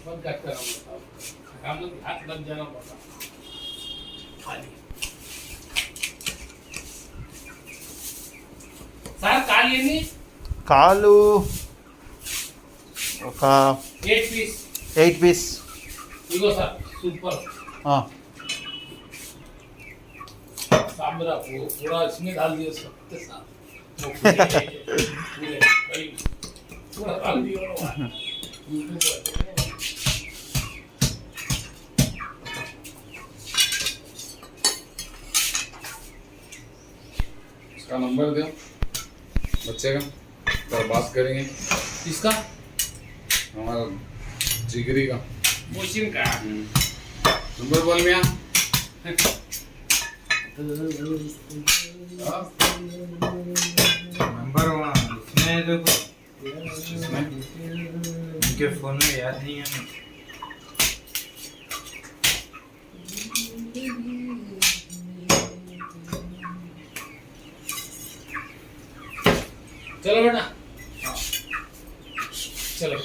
बहुत कट करना पड़ता है, हम लोग हाथ लग जाना पड़ता खाली సార్ కాలు ఎన్ని కాలు ఒక 8 పీస్ ఇగో సార్ సూపర్ सांभर पूरा इसमें डाल दिया सकते साहब पूरा डाल दिया इसका नंबर दो बच्चे का तो बात करेंगे किसका हमारा जिगरी का मोशिन का नंबर बोल मियाँ नंबर वहाँ इसमें देखो इसमें उनके फोन में याद नहीं है हमें। चलो बेटा चलो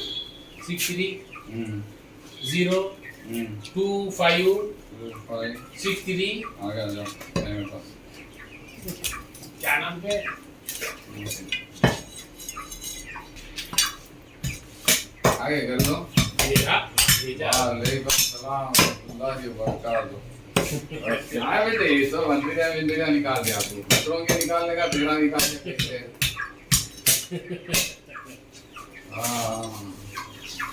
63 0 2 5 63 आगे आ जाओ मेरे पास क्या नाम पे आगे कर दो भेजा वालेकुम सलाम अल्लाह की बरकत क्या है बेटे ये सब अंधेरा निकाल दिया तू दूसरों के निकालने का तेरा निकाल के हाँ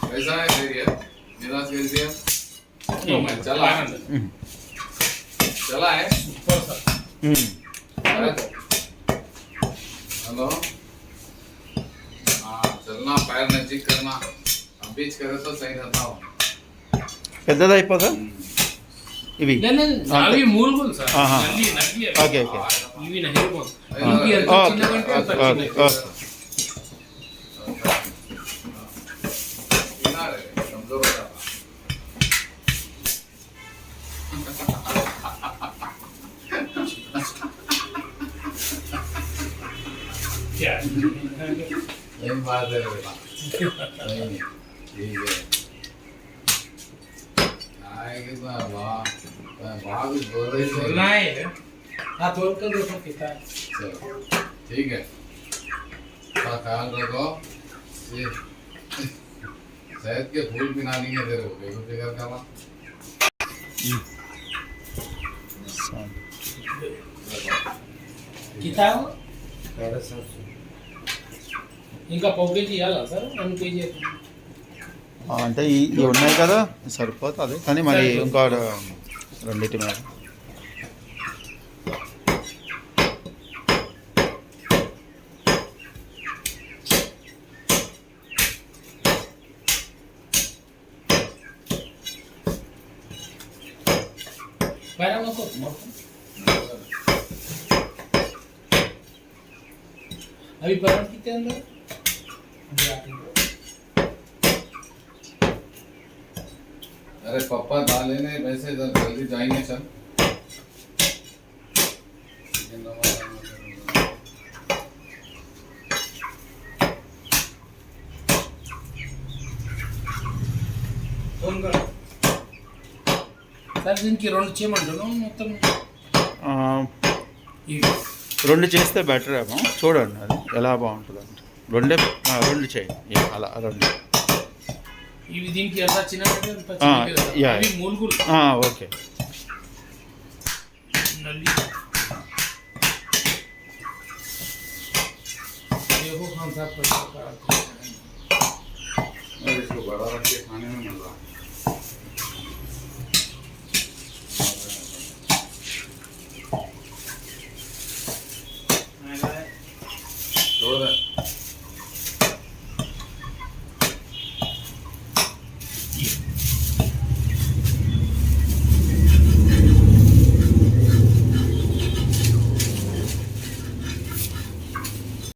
कैसा है तेरी है मेरा कैसी है मैं चला है ऊपर सर हेलो हाँ चलना पैर नजीक करना अब बीच करे तो सही रहता हो పెద్దది అయిపోదా ఇవి అవి మూలుగులు సార్ ఆహా. నల్లి నల్లి అవి. ఓకే ఓకే ఇవి నల్లి हाँ, ఇంకి ఎంత ఓకే చిన్నగంటే అంత ఓకే చిన్నగా. ఓకే बिना रे कमजोर हो जाता क्या यही बात है बेटा नहीं ठीक है आएगी तो वाह वाह भी बोल रही बोलना है है हाँ तोड़ कर देखो कितना है। चलो ठीक है का ख्याल रखो ये शहद के फूल पिला देंगे तेरे को देखो फिकर का वहाँ कितना है वो? ఇంకా పావు కేజీ ఇవ్వాలా సార్ 1 కేజీ అంటే ఇవి ఉన్నాయి కదా సరిపోతుంది కానీ మరి ఇంకా రెండింటి మీద పైన మొత్తం अभी बर्फ कितने अंदर अरे पापा डाले ने वैसे जल्दी जाएंगे चल సార్ దీనికి 2 చేయమంటాను మొత్తం రెండు చేస్తే బెటర్ ఏమో చూడండి అది ఎలా బాగుంటుంది అంటే రెండు చేయండి అలా రెండు ఇవి దీనికి ఎంత యా చిన్న మూలుగులు ఓకే नली देखो हम सब इसको बड़ा रख के खाने में मजा